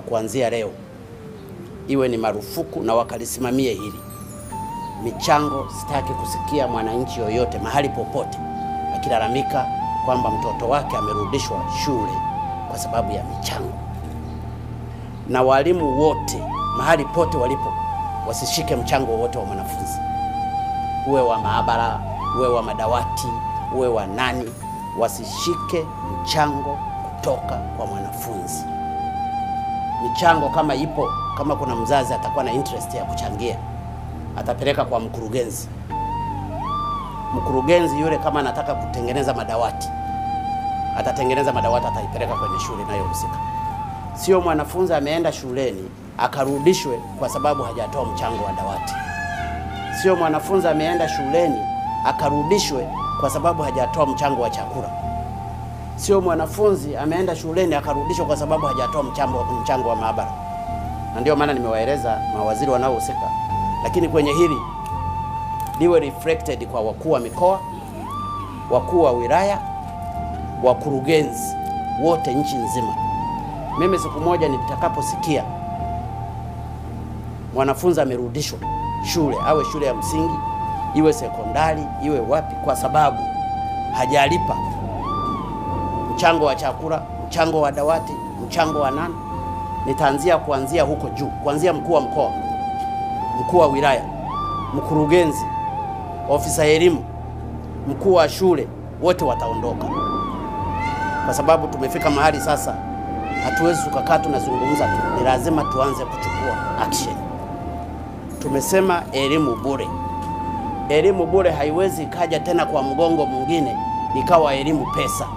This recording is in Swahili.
Kuanzia leo iwe ni marufuku na wakalisimamie hili. Michango, sitaki kusikia mwananchi yoyote mahali popote akilalamika kwamba mtoto wake amerudishwa shule kwa sababu ya michango. Na walimu wote mahali pote walipo wasishike mchango wote wa mwanafunzi, uwe wa maabara, uwe wa madawati, uwe wa nani, wasishike mchango kutoka kwa mwanafunzi. Michango kama ipo, kama kuna mzazi atakuwa na interest ya kuchangia, atapeleka kwa mkurugenzi. Mkurugenzi yule kama anataka kutengeneza madawati, atatengeneza madawati, ataipeleka kwenye shule inayohusika. Sio mwanafunzi ameenda shuleni akarudishwe kwa sababu hajatoa mchango wa dawati. Sio mwanafunzi ameenda shuleni akarudishwe kwa sababu hajatoa mchango wa chakula. Sio mwanafunzi ameenda shuleni akarudishwa kwa sababu hajatoa mchango wa maabara. Na ndio maana nimewaeleza mawaziri wanaohusika, lakini kwenye hili liwe reflected kwa wakuu wa mikoa, wakuu wa wilaya, wakurugenzi wote nchi nzima. Mimi siku moja nitakaposikia mwanafunzi amerudishwa shule, awe shule ya msingi, iwe sekondari, iwe wapi, kwa sababu hajalipa mchango wa chakula, mchango wa dawati, mchango wa nani, nitaanzia kuanzia huko juu, kuanzia mkuu wa mkoa, mkuu wa wilaya, mkurugenzi, ofisa elimu, mkuu wa shule, wote wataondoka. Kwa sababu tumefika mahali sasa hatuwezi kukaa tunazungumza tu, ni lazima tuanze kuchukua action. Tumesema elimu bure. Elimu bure haiwezi kaja tena kwa mgongo mwingine ikawa elimu pesa.